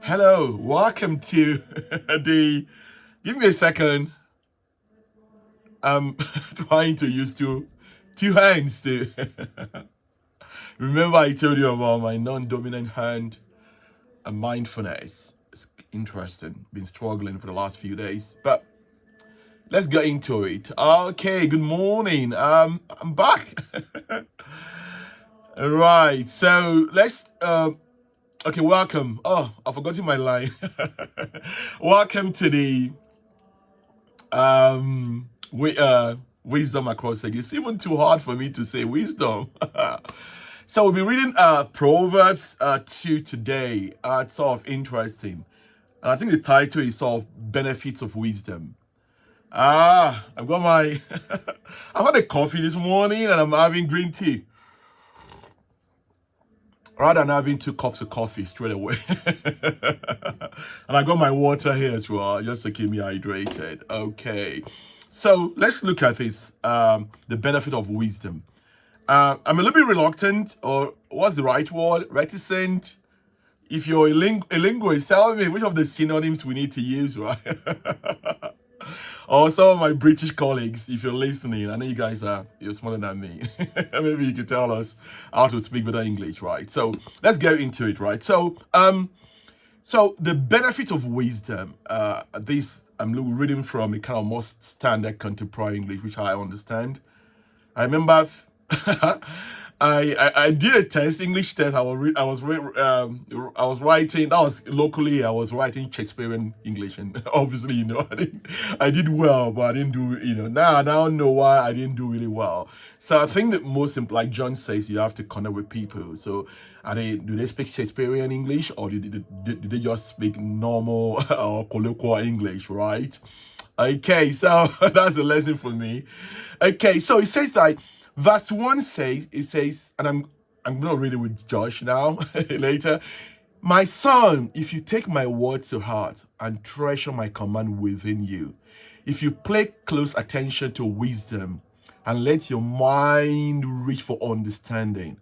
Hello, welcome to the. Give me a second. I'm trying to use two hands to. Remember, I told you about my non-dominant hand and mindfulness. It's interesting. Been struggling for the last few days, but let's get into it. Okay, good morning. I'm back. All right, so let's. Okay, welcome. Oh, I forgot my line. Welcome to the wisdom across again. It's even too hard for me to say wisdom. So we'll be reading Proverbs 2 today. It's sort of interesting. And I think the title is sort of benefits of wisdom. I've got my I've had a coffee this morning and I'm having green tea. Rather than having 2 cups of coffee straight away. And I got my water here as well, just to keep me hydrated. Okay. So let's look at this. The benefit of wisdom. I'm a little bit reluctant, or what's the right word? Reticent. If you're a linguist, tell me which of the synonyms we need to use, right? Or some of my British colleagues, if you're listening, I know you're smarter than me. Maybe you could tell us how to speak better English, right? So let's get into it, right? So the benefit of wisdom. This I'm reading from a kind of more standard contemporary English, which I understand. I remember I did a test, English test. I was writing. That was locally. I was writing Shakespearean English, and obviously, I did well, but I didn't do. Now I now know why I didn't do really well. So I think that like John says, you have to connect with people. So do they speak Shakespearean English, or do they just speak normal or colloquial English, right? Okay, so that's a lesson for me. Okay, so it says that verse 1 says, and I'm gonna read it with Josh now later. My son, if you take my word to heart and treasure my command within you, if you pay close attention to wisdom and let your mind reach for understanding,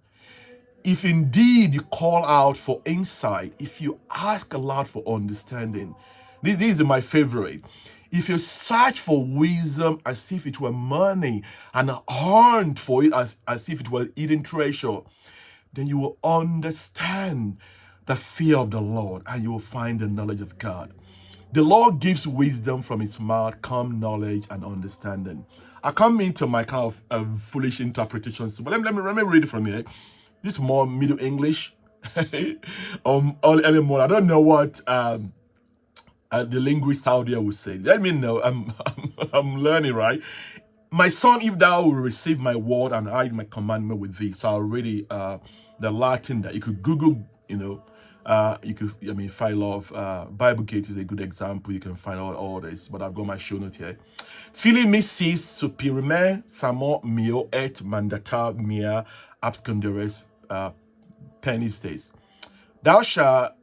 if indeed you call out for insight, if you ask aloud for understanding, this is my favorite. If you search for wisdom as if it were money and hunt for it as if it were hidden treasure, then you will understand the fear of the Lord and you will find the knowledge of God. The Lord gives wisdom from his mouth, calm knowledge and understanding. I come into my kind of foolish interpretations, but let me read it from here. This is more Middle English. Early more. I don't know what the linguist out there would say. Let me know. I'm learning, right? My son, if thou will receive my word and hide my commandment with thee. So I already the Latin that you could Google, file of Bible Gate is a good example. You can find out all this, but I've got my show note here. Fili mi sis supirime samo mio et mandata mia absconderes penny. Thou shalt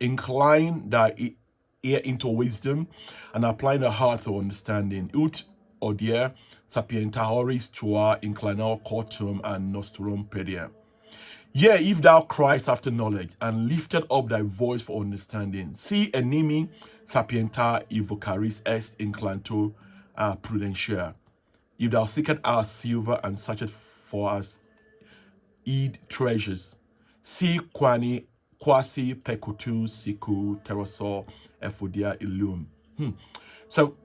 incline thy ear into wisdom and apply the heart to understanding. Ut odia sapienta horis tua inclinao cortum and nostrum pedia. Yea, if thou criest after knowledge and lifted up thy voice for understanding, si enimi sapienta evocaris est inclanto prudentia. If thou seekest our silver and searchest for us hid treasures, si quasi pecutus sicu terrasor ephodia illum. So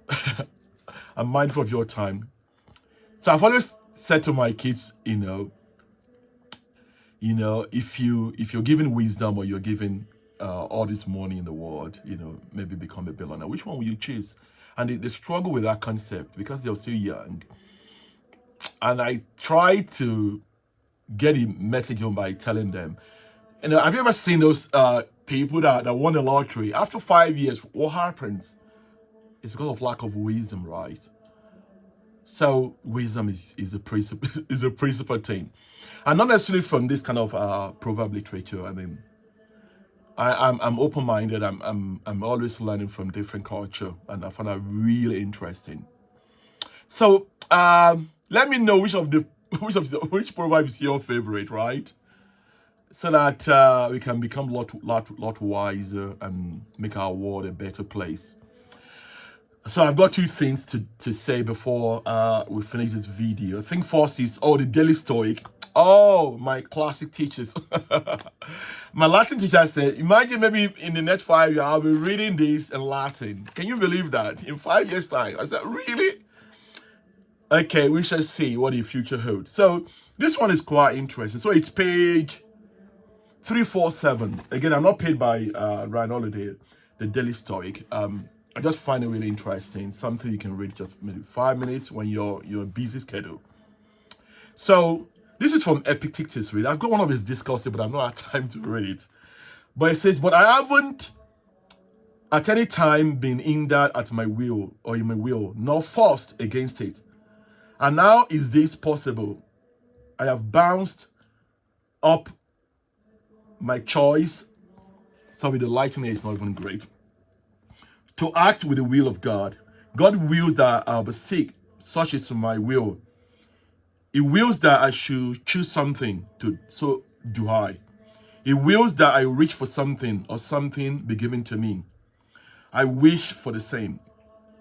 I'm mindful of your time. So I've always said to my kids, if you're given wisdom or you're given all this money in the world, maybe become a billionaire, which one will you choose? And they struggle with that concept because they're still young. And I try to get a message home by telling them, have you ever seen those people that won the lottery? After 5 years, what happens? It's because of lack of wisdom, right? So wisdom is a principle is a principal thing, and not necessarily from this kind of proverb literature. I mean, I'm open-minded. I'm always learning from different culture, and I find that really interesting. So let me know which proverb is your favorite, right? so that we can become lot wiser and make our world a better place. So I've got two things to say before we finish this video. I think first is the daily stoic. Oh, my classic teachers. My Latin teacher said, imagine maybe in the next 5 years I'll be reading this in Latin. Can you believe that? In 5 years' time. I said, really? Okay, we shall see what the future holds. So this one is quite interesting. So it's page 347. Again, I'm not paid by Ryan Holiday, the Daily Stoic. I just find it really interesting. Something you can read just maybe 5 minutes when you're a busy schedule. So this is from Epictetus. Read. I've got one of his discourses, but I've not had time to read it. But it says, "But I haven't at any time been hindered at my will or in my will, nor forced against it. And now is this possible? I have bounced up my choice." Sorry, the lighting is not even great. "To act with the will of God. God wills that I'll be sick, such is my will. He wills that I should choose something, so do I. He wills that I reach for something or something be given to me. I wish for the same.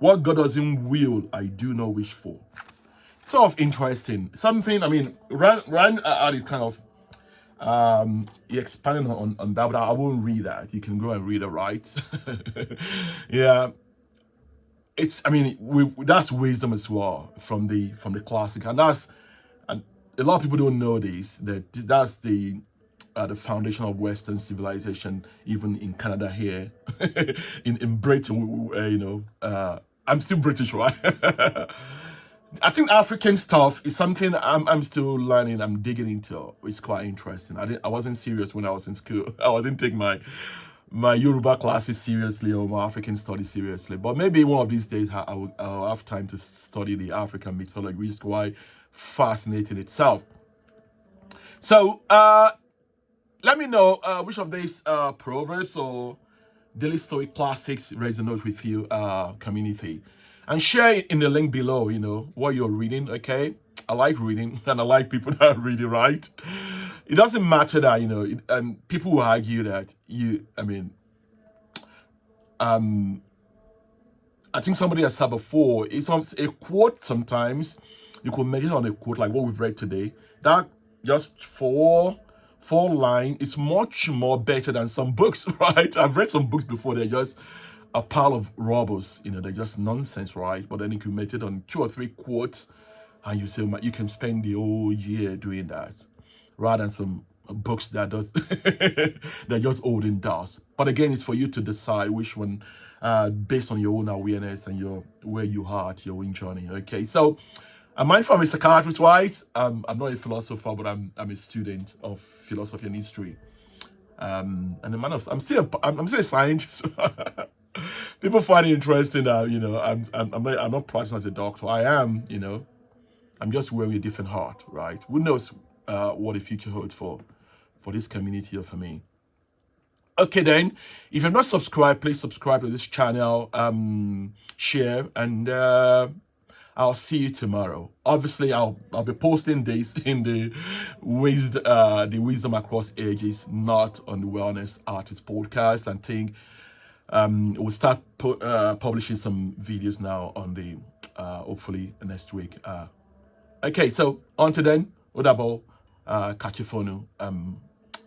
What God doesn't will, I do not wish for." Sort of interesting. Something, I mean, Rand is kind of he expanded on that, but I won't read that. You can go and read it, right? Yeah. It's, I mean, that's wisdom as well from the classic, and a lot of people don't know this, that that's the foundation of Western civilization, even in Canada here, in Britain. I'm still British, right? I think African stuff is something I'm still learning. I'm digging into, which is quite interesting. I wasn't serious when I was in school. I didn't take my Yoruba classes seriously or my African studies seriously. But maybe one of these days I'll have time to study the African mythology, which is quite fascinating itself. So let me know which of these proverbs or daily stoic classics resonate with you, community, and share it in the link below. What you're reading. Okay, I like reading, and I like people that read it, right. It doesn't matter that and people will argue that I think somebody has said before, it's a quote. Sometimes you could meditate on a quote like what we've read today. That just four line is much more better than some books, right? I've read some books before, they're just a pile of rubbles, they're just nonsense, right? But then you can meditate on 2 or 3 quotes, and you can spend the whole year doing that, rather than some books that does they're just old in dust. But again, it's for you to decide which one, based on your own awareness and where you are at your own journey. Okay, so I'm mindful I'm a psychiatrist, right? I'm not a philosopher, but I'm a student of philosophy and history. And I'm still a scientist. People find it interesting that I'm not practicing as a doctor. I am, I'm just wearing a different heart, right? Who knows what the future holds for this community or for me. Okay, then, if you're not subscribed, please subscribe to this channel, share, and I'll see you tomorrow. Obviously, I'll be posting this in the Wisdom Across Ages, not on the Wellness Artist podcast. I think we'll start publishing some videos now on the hopefully next week. Okay, so until then, Odabo, Kachifonu,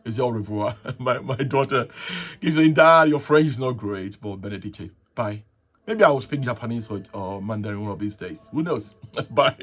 is your revoir. my daughter keeps saying, "Dad, your French is not great," but Benedictus. Bye. Maybe I will speak Japanese or Mandarin one of these days. Who knows? Bye.